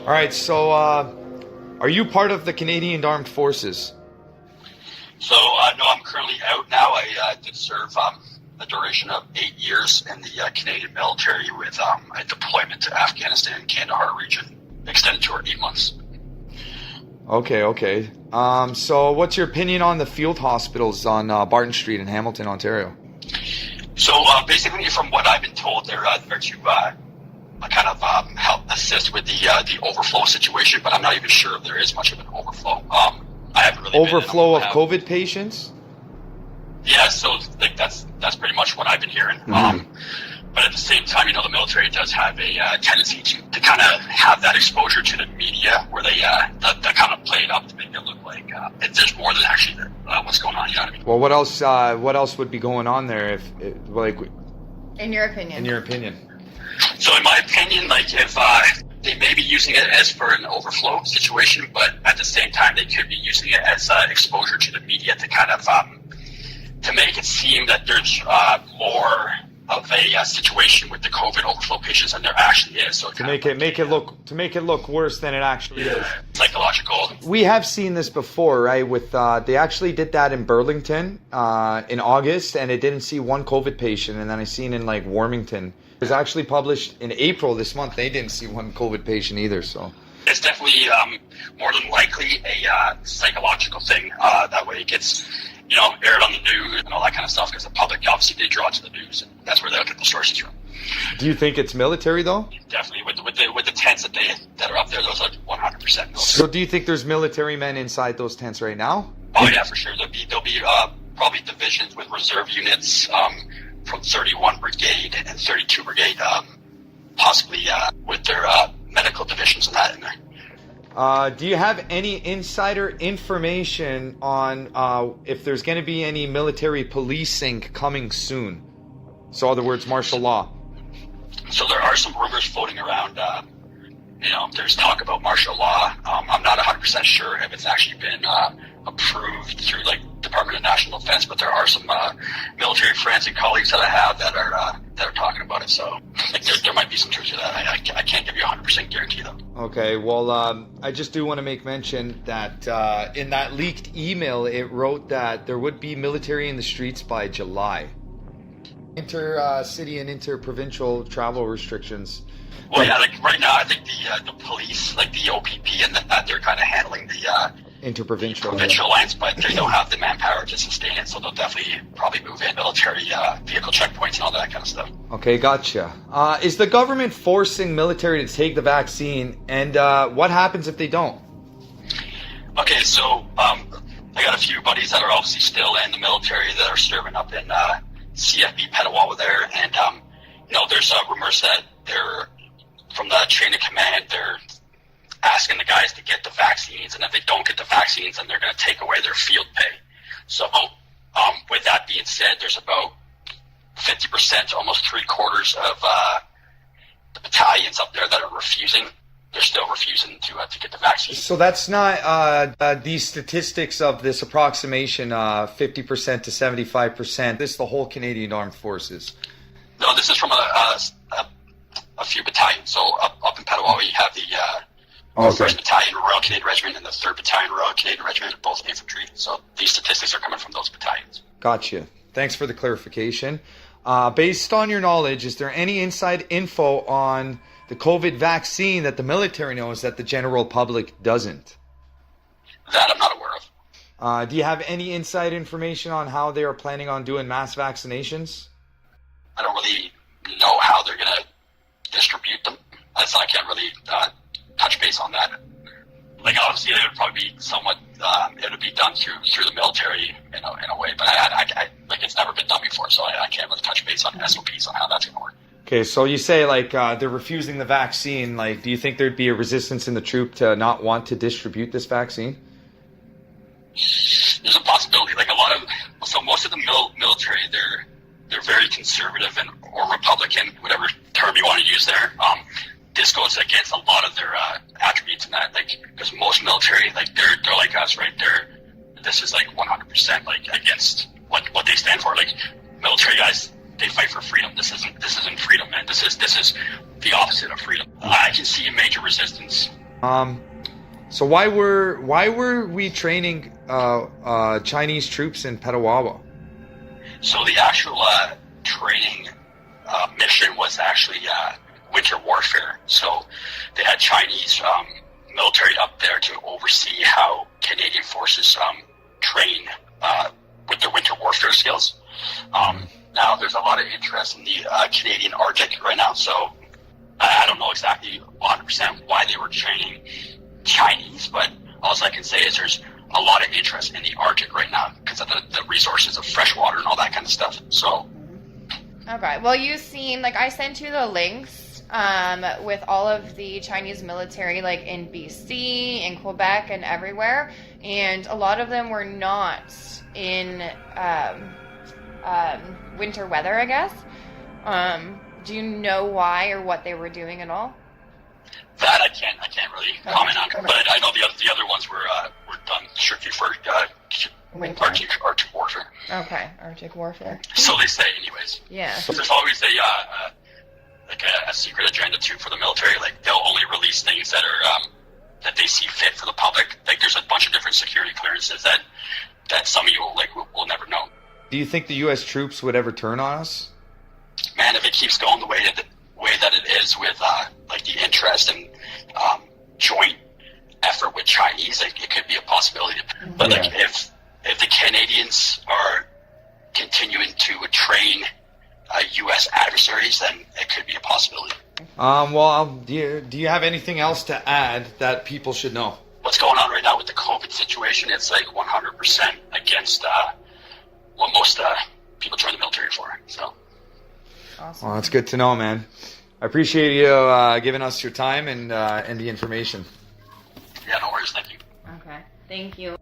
All right, so are you part of the Canadian Armed Forces? So, no, I'm currently out now. I did serve a duration of 8 years in the Canadian military with a deployment to Afghanistan and Kandahar region, extended to 8 months. Okay. So what's your opinion on the field hospitals on Barton Street in Hamilton, Ontario? So, basically, from what I've been told, they're to kind of help assist with the overflow situation, but I'm not even sure if there is much of an overflow. I haven't really overflow of COVID patients? Yeah, so like that's pretty much what I've been hearing. Mm-hmm. But at the same time, the military does have a tendency to kind of have that exposure to the media, where they kind of play it up to make it look like there's more than actually what's going on. You know what I mean? Well, what else would be going on there in your opinion? In your opinion. So in my opinion, like if they may be using it as for an overflow situation, but at the same time, they could be using it as exposure to the media to kind of to make it seem that there's more of a situation with the COVID overflow patients than there actually is. So to make it look worse than it actually is. Psychological. We have seen this before, right? With they actually did that in Burlington in August, and it didn't see one COVID patient, and then I seen in like Warmington. It was actually published in April this month. They didn't see one COVID patient either. So it's definitely more than likely a psychological thing. That way it gets aired on the news and all that kind of stuff, because the public obviously they draw to the news, and that's where they'll get the sources from. Do you think it's military though? Definitely, with the tents that are up there, those are 100% military. So do you think there's military men inside those tents right now? Oh yeah, for sure. There'll be probably divisions with reserve units from 31 Brigade and 32 Brigade, possibly with their medical divisions and that in there. Do you have any insider information on if there's going to be any military policing coming soon? So, in other words, martial law. So there are some rumors floating around. There's talk about martial law. I'm not 100% sure if it's actually been approved through like Department of National Defense, but there are some military friends and colleagues that I have that are talking about it. So there might be some truth to that. I can't give you a 100% guarantee though. Okay, well, I just do want to make mention that in that leaked email, it wrote that there would be military in the streets by July. Inter-city and inter-provincial travel restrictions. Well, yeah, like right now, I think the police, like the OPP, and that they're kind of handling the interprovincial lines, but they don't have the manpower to sustain it, so they'll definitely probably move in military vehicle checkpoints and all that kind of stuff. Okay, gotcha. Is the government forcing military to take the vaccine, and what happens if they don't? Okay, so I got a few buddies that are obviously still in the military that are serving up in CFB Petawawa there, and there's rumors that they're from the chain of command, they're asking the guys to get the vaccines, and if they don't get the vaccines, then they're going to take away their field pay. So with that being said, there's about 50%, almost 3/4 of the battalions up there that are refusing. They're still refusing to get the vaccine. So that's not these statistics of this approximation, 50% to 75%. This is the whole Canadian Armed Forces. No, this is from a few battalions. So up in Petawawa, you have the 1st Battalion Royal Canadian Regiment and the 3rd Battalion Royal Canadian Regiment, both infantry. So these statistics are coming from those battalions. Gotcha. Thanks for the clarification. Based on your knowledge, is there any inside info on the COVID vaccine that the military knows that the general public doesn't? That I'm not aware of. Do you have any inside information on how they are planning on doing mass vaccinations? I don't really know how they're going to distribute them. So I can't really touch base on that. Like obviously, it would probably be somewhat. It would be done through the military in a way, but I like it's never been done before, so I can't really touch base on SOPs on how that's going to work. Okay, so you say like they're refusing the vaccine. Like, do you think there'd be a resistance in the troop to not want to distribute this vaccine? There's a possibility. Like most of the military, they're very conservative or Republican, whatever term you want to use there. This goes against a lot of their attributes in that, like, because most military, like, they're like us, right? This is like 100% like against what they stand for. Like, military guys, they fight for freedom. This isn't freedom, man. This is the opposite of freedom. I can see a major resistance So why were we training Chinese troops in Petawawa? So the actual training mission was actually winter warfare. So they had Chinese military up there to oversee how Canadian forces train with their winter warfare skills. Now there's a lot of interest in the Canadian Arctic right now, so I don't know exactly 100% why they were training Chinese, but all I can say is there's a lot of interest in the Arctic right now because of the resources of fresh water and all that kind of stuff. So, okay. Well, you've seen, like, I sent you the links with all of the Chinese military, like in BC, in Quebec, and everywhere, and a lot of them were not in winter weather, I guess. Do you know why or what they were doing at all? that I can't really comment on. But I know the other ones were done strictly for Arctic warfare. Okay, Arctic warfare. So they say, anyways. Yeah. So there's always a secret agenda too for the military. Like they'll only release things that are that they see fit for the public. Like there's a bunch of different security clearances that some of you will never know. Do you think the U.S. troops would ever turn on us? Man, if it keeps going the way that it is with like the interest and joint effort with Chinese, it could be a possibility. But like if the Canadians are continuing to train U.S. adversaries, then it could be a possibility. Do you have anything else to add that people should know? What's going on right now with the COVID situation? It's like 100% against what most people join the military for. So. Awesome. Well, that's good to know, man. I appreciate you giving us your time and the information. Yeah, no worries. Thank you. Okay. Thank you.